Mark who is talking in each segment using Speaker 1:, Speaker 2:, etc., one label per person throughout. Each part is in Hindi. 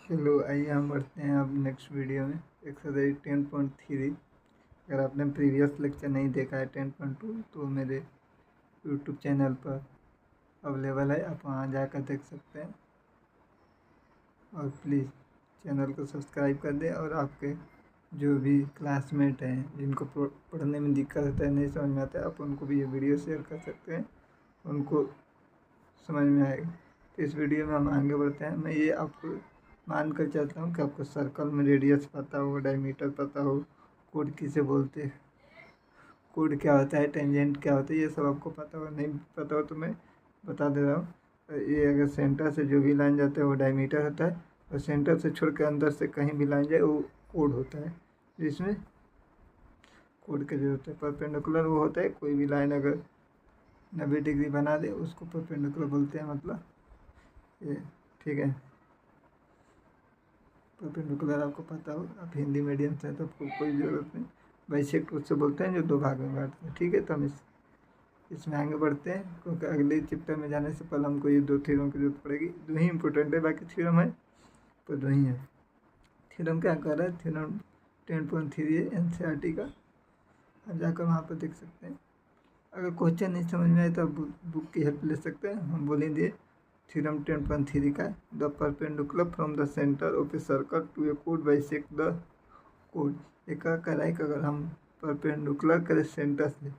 Speaker 1: हेलो, आइए हम बढ़ते हैं अब नेक्स्ट वीडियो में एक्सरसाइज 10.3। अगर आपने प्रीवियस लेक्चर नहीं देखा है 10.2 तो मेरे यूट्यूब चैनल पर अवेलेबल है, आप वहाँ जाकर देख सकते हैं। और प्लीज़ चैनल को सब्सक्राइब कर दें और आपके जो भी क्लासमेट हैं जिनको पढ़ने में दिक्कत होता है, नहीं समझ में आता है, आप उनको भी ये वीडियो शेयर कर सकते हैं, उनको समझ में आएगा। तो इस वीडियो में हम आगे बढ़ते हैं। मैं ये आपको मान कर चलता हूँ कि आपको सर्कल में रेडियस पता हो, डायमीटर पता हो, कोड किसे बोलते हैं, कोड क्या होता है, टेंजेंट क्या होता है, ये सब आपको पता हो। नहीं पता हो तो मैं बता दे रहा हूँ। ये अगर सेंटर से जो भी लाइन जाता है वो डायमीटर होता है, और सेंटर से छोड़ के अंदर से कहीं भी लाइन जाए वो कोड होता है, जिसमें कोड की जरूरत है। परपेंडिकुलर वो होता है, कोई भी लाइन अगर 90 डिग्री बना दे उसको परपेंडिकुलर बोलते हैं, मतलब ये ठीक है। परपेंडिकुलर आपको पता हो, आप हिंदी मीडियम से हैं तो आपको कोई ज़रूरत नहीं। बाइसेक्ट उससे बोलते हैं जो दो भाग में बांटते हैं, ठीक है। तो हम इसमें आगे बढ़ते हैं, क्योंकि अगले चैप्टर में जाने से पहले हमको ये दो थ्योरम की जरूरत पड़ेगी। दो ही इंपॉर्टेंट है, बाकी थ्योरम है पर दो ही है। थ्योरम क्या कर रहा है, थ्योरम 10.3 है NCERT का, आप जाकर वहाँ पर देख सकते हैं। अगर क्वेश्चन नहीं समझ में आए तो आप बुक की हेल्प ले सकते हैं। हम बोलेंगे थ्योरम 10.3 का, the perpendicular from the centre of a circle to A code bisect the code. ये क्या कर रहा है कि अगर हम परपेंडिकुलर करें सेंटर से,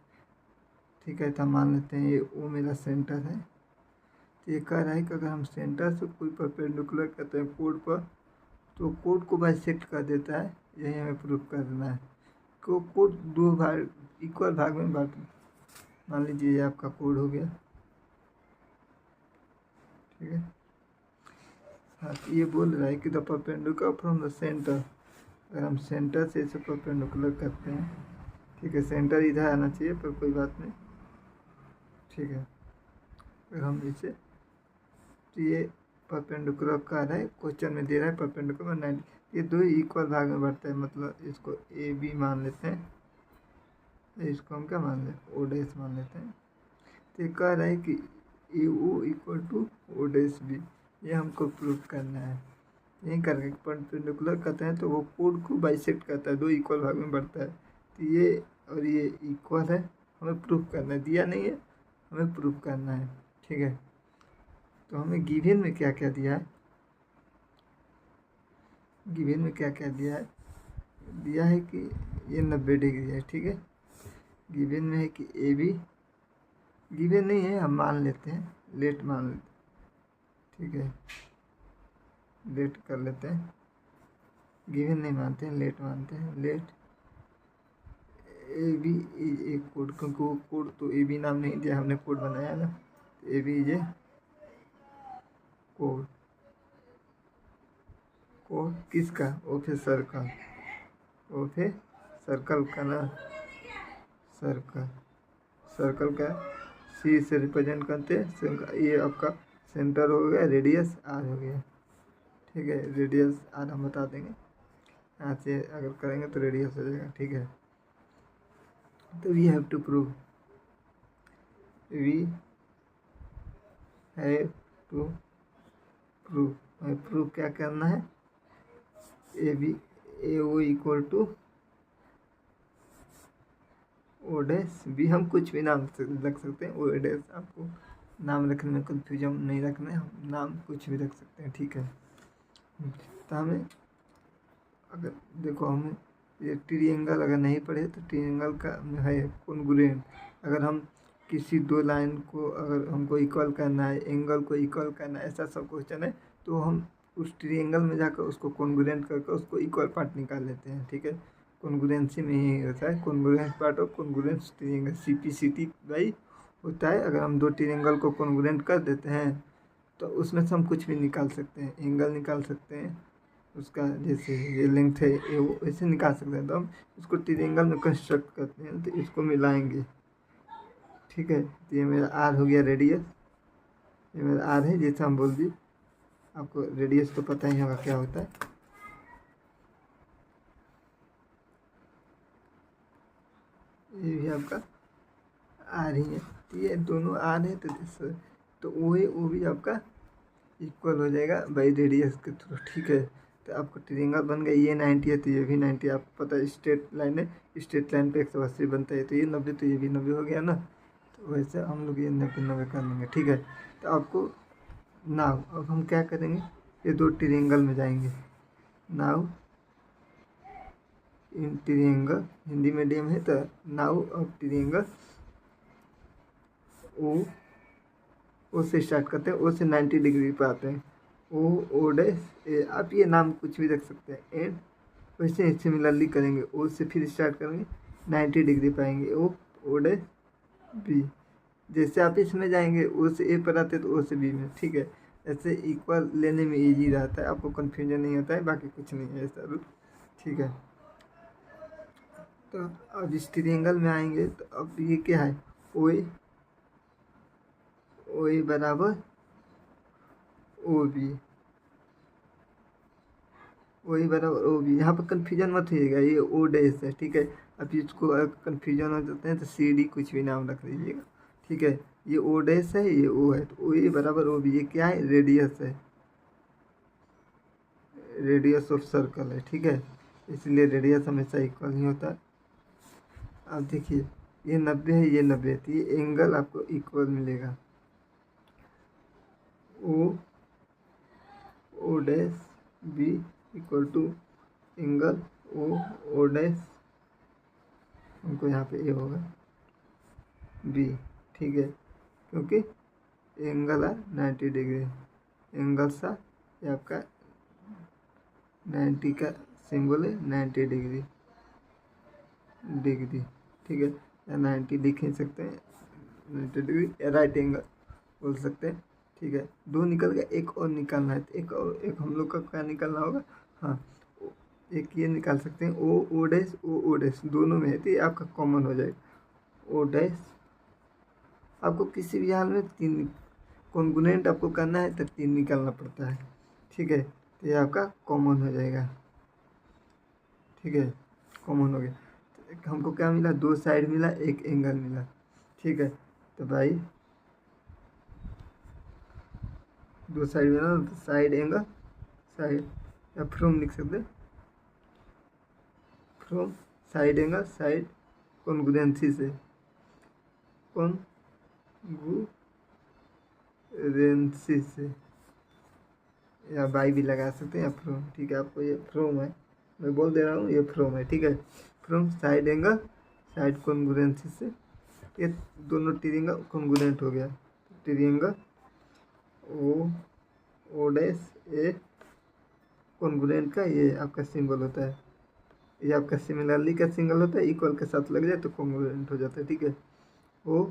Speaker 1: ठीक है, तो हम मान लेते हैं ये वो मेरा सेंटर है। तो ये कह रहा है कि अगर हम सेंटर से कोई परपेंडिकुलर करते हैं कोड पर तो कोड को बाइसेक्ट कर देता है। यही हमें प्रूफ करना है कि कोड दो भाग इक्वल भाग में बांट। मान लीजिए ये आपका कोड हो गया, ठीक है। हाँ, तो ये बोल रहा है कि the perpendicular from the centre, अगर हम सेंटर से इसे परपेंडिकुलर करते हैं, ठीक है, सेंटर इधर आना चाहिए पर कोई बात नहीं, ठीक है। अगर हम इसे, तो ये परपेंडिकुलर का रहा है, क्वेश्चन में दे रहा है परपेंडिकुलर 90, ये दो इक्वल भाग में बढ़ता है, मतलब इसको ए बी मान लेते हैं, इसको हम क्या मान लेते हैं, ओ डैश मान लेते हैं। तो ये कह रहा है कि A O equal to O dash B, ये हमको प्रूफ करना है। यही करके परपेंडिकुलर करते हैं तो वो कोड को बाइसेक्ट करता है, दो इक्वल भाग में बढ़ता है। तो ये और ये इक्वल है, हमें प्रूफ करना है, दिया नहीं है, हमें प्रूफ करना है, ठीक है। तो हमें गिवन में क्या क्या दिया है, गिवन में क्या क्या दिया है कि ये 90 डिग्री है, ठीक है। गिवन में है कि ए बी, गिवन नहीं है, हम मान लेते हैं, लेट मान लेते हैं, ठीक है, लेट कर लेते हैं, गिवन नहीं मानते हैं, लेट मानते हैं। लेट ए बी एक कोड, क्योंकि वो कोड तो ए बी नाम नहीं दिया, हमने कोड बनाया ना, तो A B is a code, code किसका, ओके सर्कल, ओके सर्कल का ना, सर्कल, सर्कल का सी से रिप्रेजेंट करते हैं। ये आपका सेंटर हो गया, रेडियस आर हो गया, ठीक है। रेडियस आर हम बता देंगे, यहाँ से अगर करेंगे तो रेडियस हो जाएगा, ठीक है। तो we have to prove, we have to prove, हमें प्रूव क्या करना है, A B A O equal to O dash B. हम कुछ भी नाम रख सकते हैं, ओ डैश, आपको नाम रखने में कन्फ्यूजन नहीं रखना है, हम नाम कुछ भी रख सकते हैं, ठीक है। तो हमें अगर देखो, हमें ये ट्रायंगल अगर नहीं पढ़े तो ट्रायंगल का है कॉन्ग्रुएंट। अगर हम किसी दो लाइन को अगर हमको इक्वल करना है, एंगल को इक्वल करना है, ऐसा सब क्वेश्चन है, तो हम उस ट्रायंगल में जाकर उसको कॉन्ग्रुएंट करके उसको इक्वल पार्ट निकाल लेते हैं, ठीक है। कॉन्ग्रुएंसी में ही होता है, congruent part of congruence triangle, CPCT by होता है। अगर हम दो ट्रायंगल को कॉन्ग्रुएंट कर देते हैं तो उसमें से हम कुछ भी निकाल सकते हैं, एंगल निकाल सकते हैं उसका, जैसे ये लेंथ है ये वो ऐसे निकाल सकते हैं। तो हम इसको ट्रायंगल में कंस्ट्रक्ट करते हैं, तो इसको मिलाएंगे, ठीक है। तो ये मेरा आर हो गया रेडियस, ये मेरा आर है, जैसे हम बोल दिए, आपको रेडियस तो पता ही होगा क्या होता है, ये भी आपका आर ही है। तो ये दोनों आर है, तो वो है, वो भी आपका इक्वल हो जाएगा बाई रेडियस के थ्रू, ठीक है। तो आपको ट्रायंगल बन गया, ये 90 है तो ये भी 90, आपको पता है स्ट्रेट लाइन है, स्ट्रेट लाइन पे 180 बनता है, तो ये 90 तो ये भी 90 हो गया ना। तो वैसे हम लोग ये 90 कर लेंगे, ठीक है। तो आपको नाउ अब हम क्या करेंगे, ये दो ट्रायंगल में जाएंगे। Now in triangle, Hindi medium है तो नाउ अब ट्रायंगल ओ से स्टार्ट करते हैं, ओ से 90 डिग्री पे आते हैं। ओ डैश ए, आप ये नाम कुछ भी रख सकते हैं। एंड वैसे सिमिलरली करेंगे, ओ से फिर स्टार्ट करेंगे 90 डिग्री पाएंगे। ओ डैश बी, जैसे आप इसमें जाएंगे ओ से ए पर आते हैं तो ओ से बी में, ठीक है। ऐसे इक्वल लेने में इजी रहता है, आपको कन्फ्यूजन नहीं होता है, बाकी कुछ नहीं है ऐसा रूल, ठीक है। तो अब इस ट्रायंगल में आएंगे तो अब ये क्या है, ओ ए बराबर ओ बी, वही बराबर ओ बी। यहाँ पर कन्फ्यूजन मत होइएगा, ये ओ डैश है, ठीक है। अब इसको कन्फ्यूजन हो जाते हैं तो सी डी कुछ भी नाम रख दीजिएगा, ठीक है। ये ओ डैश है, ये ओ है, तो ओ ए बराबर ओ बी। ये क्या है, रेडियस है, रेडियस ऑफ सर्कल है, ठीक है। इसलिए रेडियस हमेशा इक्वल नहीं होता। अब देखिए ये 90 है, ये 90 है, तो ये एंगल आपको इक्वल मिलेगा। O dash B equal to angle O dash, हमको यहाँ पे ए होगा बी, ठीक है। क्योंकि एंगल है 90 डिग्री, एंगल सा ये आपका 90 का सिंबल है, 90 डिग्री, ठीक है। या 90 लिख ही सकते हैं, 90 डिग्री या राइट एंगल बोल सकते हैं, ठीक है। दो निकल गया, एक और निकालना है, तो एक हम लोग का क्या निकालना होगा, हाँ एक ये निकाल सकते हैं, ओ डैश ओ डैश दोनों में है, तो ये आपका कॉमन हो जाएगा। ओ डैश आपको किसी भी हाल में 3 कॉन्ग्रुएंट आपको करना है तो 3 निकालना पड़ता है, ठीक है। तो ये आपका कॉमन हो जाएगा, ठीक है, कॉमन हो गया। तो हमको क्या मिला, 2 साइड मिला, एक एंगल मिला, ठीक है। तो भाई 2 साइड मिला, तो साइड एंगल, साइड या फ्रॉम लिख सकते हैं, from side angle, side congruency से, कॉन्ग्रुएंसी से, या बाई भी लगा सकते हैं, या फ्रॉम, ठीक है। आपको ये फ्रॉम है, मैं बोल दे रहा हूँ ये फ्रॉम है, ठीक है। From side angle, side congruency से, ये दोनों ट्रायंगल कॉन्ग्रुएंट हो गया। ट्रायंगल ओ डैश ए कॉन्ग्रुएंट का ये आपका सिंबल होता है, ये आपका सिमिलरली का सिंगल होता है, इक्वल के साथ लग जाए तो कॉन्ग्रुएंट हो जाता है, ठीक है। ओ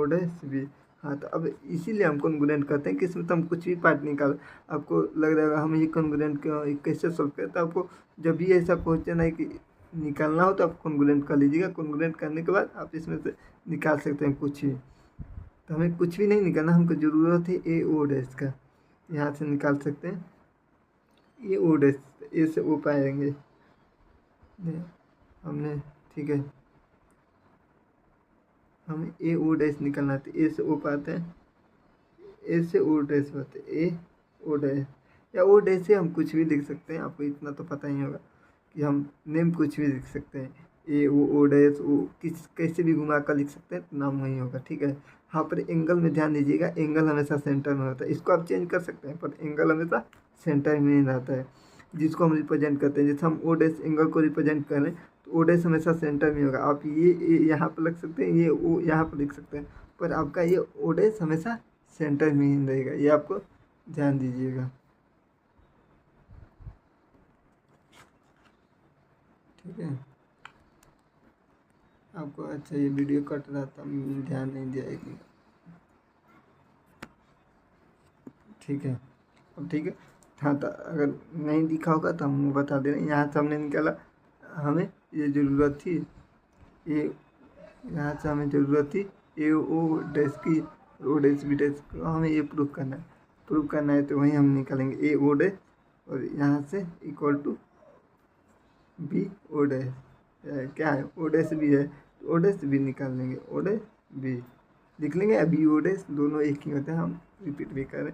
Speaker 1: डैश बी, हाँ तो अब इसीलिए हम कॉन्ग्रुएंट करते हैं कि इसमें तो हम कुछ भी पार्ट निकाल, आपको लग रहा है हम ये कॉन्ग्रुएंट कैसे सॉल्व करें, तो आपको जब भी ऐसा क्वेश्चन है कि निकालना हो तो आप कॉन्ग्रुएंट कर लीजिएगा। कॉन्ग्रुएंट करने के बाद आप इसमें से निकाल सकते हैं कुछ भी, तो हमें कुछ भी नहीं निकालना, हमको ज़रूरत है ए ओ डैश का, यहाँ से निकाल सकते हैं ए ओ डैश, ए से ओ पाएंगे हमने, ठीक है। हमें ए ओ डैश निकालना है, ए से ओ पाते हैं, ए से ओ डैश पाते हैं, ए ओ डैश या ओ डैश से हम कुछ भी लिख सकते हैं, आपको इतना तो पता ही होगा कि हम नेम कुछ भी लिख सकते हैं, ए ओ डैश ओ कैसे भी घुमा कर लिख सकते हैं, तो नाम वही होगा, ठीक है। यहाँ पर एंगल में ध्यान दीजिएगा, एंगल हमेशा सेंटर में होता है, इसको आप चेंज कर सकते हैं पर एंगल हमेशा सेंटर में ही रहता है, जिसको हम रिप्रेजेंट करते हैं। जैसे हम ओ डैश एंगल को रिप्रेजेंट करें तो ओ डैश हमेशा सेंटर में होगा, आप ये यहाँ पर लिख सकते हैं, ये ओ यहाँ पर लिख सकते हैं, पर आपका ये ओ डैश हमेशा सेंटर में ही रहेगा, ये आपको ध्यान दीजिएगा, ठीक है। आपको अच्छा ये वीडियो कट रहा था, ध्यान नहीं दिया एक, ठीक है। अब ठीक है, हाँ तो अगर नहीं दिखा होगा तो हम बता दे रहे हैं। यहाँ से हमने निकाला, हमें ये ज़रूरत थी, ये यहाँ से हमें ज़रूरत थी ए ओ डैश की, ओ डैश बी डैश, हमें ये प्रूफ करना है तो वहीं हम निकालेंगे ए ओ डैश, और यहाँ से equal to B O dash, क्या है ओ डैश बी है, तो ओ डैश बी निकाल लेंगे, ओ डैश बी लिख लेंगे, अभी ओ डैश दोनों एक ही होते हैं, हम रिपीट भी करें,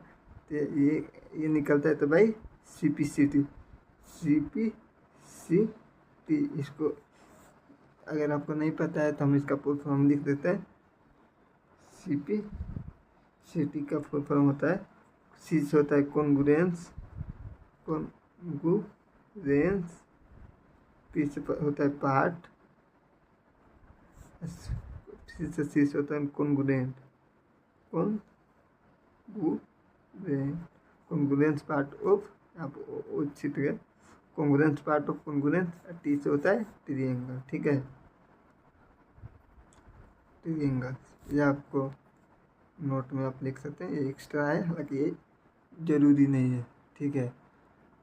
Speaker 1: तो ये निकलता है तो भाई CPCT इसको अगर आपको नहीं पता है तो हम इसका फुल फॉर्म लिख देते हैं। CPCT का फुल फॉर्म होता है, C से होता है कॉन्ग्रुएंस, P से होता है पार्ट, C से होता है कॉन्ग्रुएंस पार्ट ऑफ, आप छिट गए, congruence part of congruence. T से होता है ट्रायंगल, ठीक है, ट्रायंगल। ये आपको नोट में आप लिख सकते हैं, ये एक्स्ट्रा है, हालांकि ये जरूरी नहीं है, ठीक है।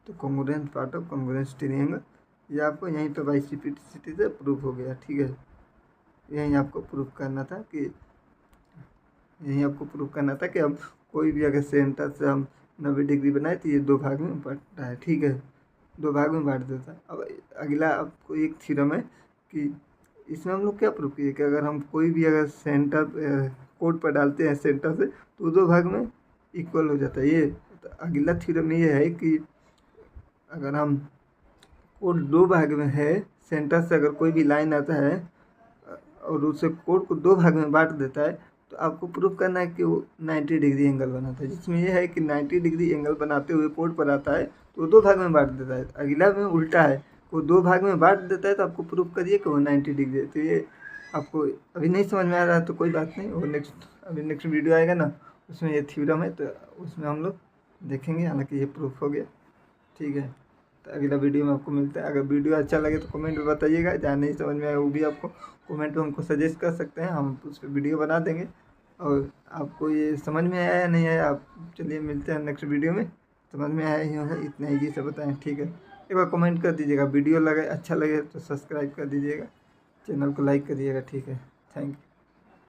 Speaker 1: तो congruence part of congruence triangle, ये आपको यहीं पे बाई CPCT से प्रूफ हो गया, ठीक है। यहीं आपको प्रूफ करना था कि हम कोई भी अगर सेंटर से हम 90 डिग्री बनाए तो ये 2 भाग में बांटता है, ठीक है, 2 भाग में बांट देता है। अब अगला आपको एक थ्योरम है कि इसमें हम लोग क्या प्रूफ किए कि अगर हम कोई भी अगर सेंटर कोड पर डालते हैं सेंटर से तो 2 भाग में इक्वल हो जाता है। ये तो अगला थ्योरम ये है कि अगर हम कोड 2 भाग में है, सेंटर से अगर कोई भी लाइन आता है और उसे कोड को 2 भाग में बांट देता है तो आपको प्रूफ करना है कि वो 90 डिग्री एंगल बनाता है, जिसमें यह है कि 90 डिग्री एंगल बनाते हुए कोड पर आता है तो वो 2 भाग में बांट देता है। अगला में उल्टा है, वो 2 भाग में बांट देता है तो आपको प्रूफ करिए कि वो 90 डिग्री है। तो ये आपको अभी नहीं समझ में आ रहा है तो कोई बात नहीं, वो नेक्स्ट वीडियो आएगा ना, उसमें ये थ्योरम है तो उसमें हम लोग देखेंगे, हालांकि ये प्रूफ हो गया, ठीक है। तो अगला वीडियो में आपको मिलता है। अगर वीडियो अच्छा लगे तो कमेंट में बताइएगा, जहाँ नहीं समझ में आए वो भी आपको कमेंट में हमको सजेस्ट कर सकते हैं, हम उस पर वीडियो बना देंगे। और आपको ये समझ में आया या नहीं आया, आप चलिए मिलते हैं नेक्स्ट वीडियो में। समझ में आया ही है, इतना ईजी से बताएं, ठीक है। एक बार कमेंट कर दीजिएगा, वीडियो लगे अच्छा लगे तो सब्सक्राइब कर दीजिएगा, चैनल को लाइक करिएगा, ठीक है। Thank you.